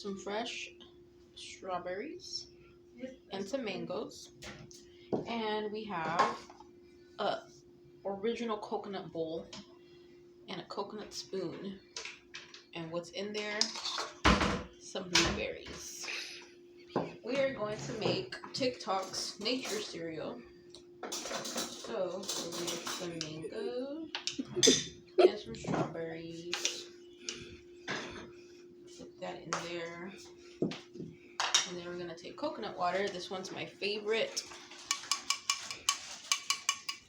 some fresh strawberries and some mangoes. And we have a original coconut bowl and a coconut spoon. And what's in there? Some blueberries. We are going to make TikTok's nature cereal. So we'll make some mango and some strawberries. Put that in there. And then we're going to take coconut water. This one's my favorite.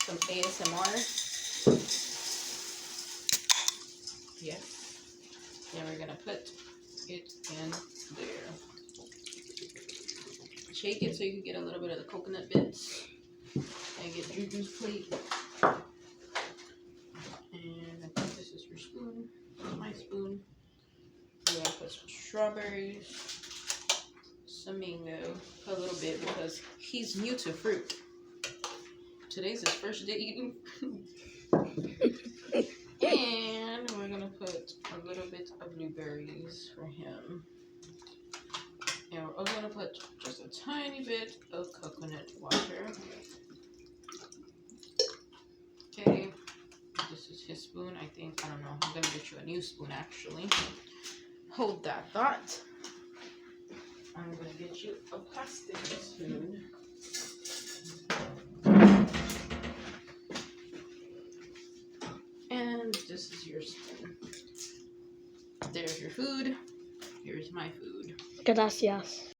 Some ASMR. Yes. Then we're going to put it in there. Shake it so you can get a little bit of the coconut bits. And get Juju's plate. And I think this is your spoon. This is my spoon. We're going to put some strawberries, some mango, a little bit because he's new to fruit. Today's his first day eating fruit. And we're going to put a little bit of blueberries for him. And we're also going to put just a tiny bit of coconut water. Okay, this is his spoon, I think. I don't know. I'm going to get you a new spoon, actually. Hold that thought. I'm going to get you a plastic spoon. And this is your spoon. There's your food. Here's my food. Gracias.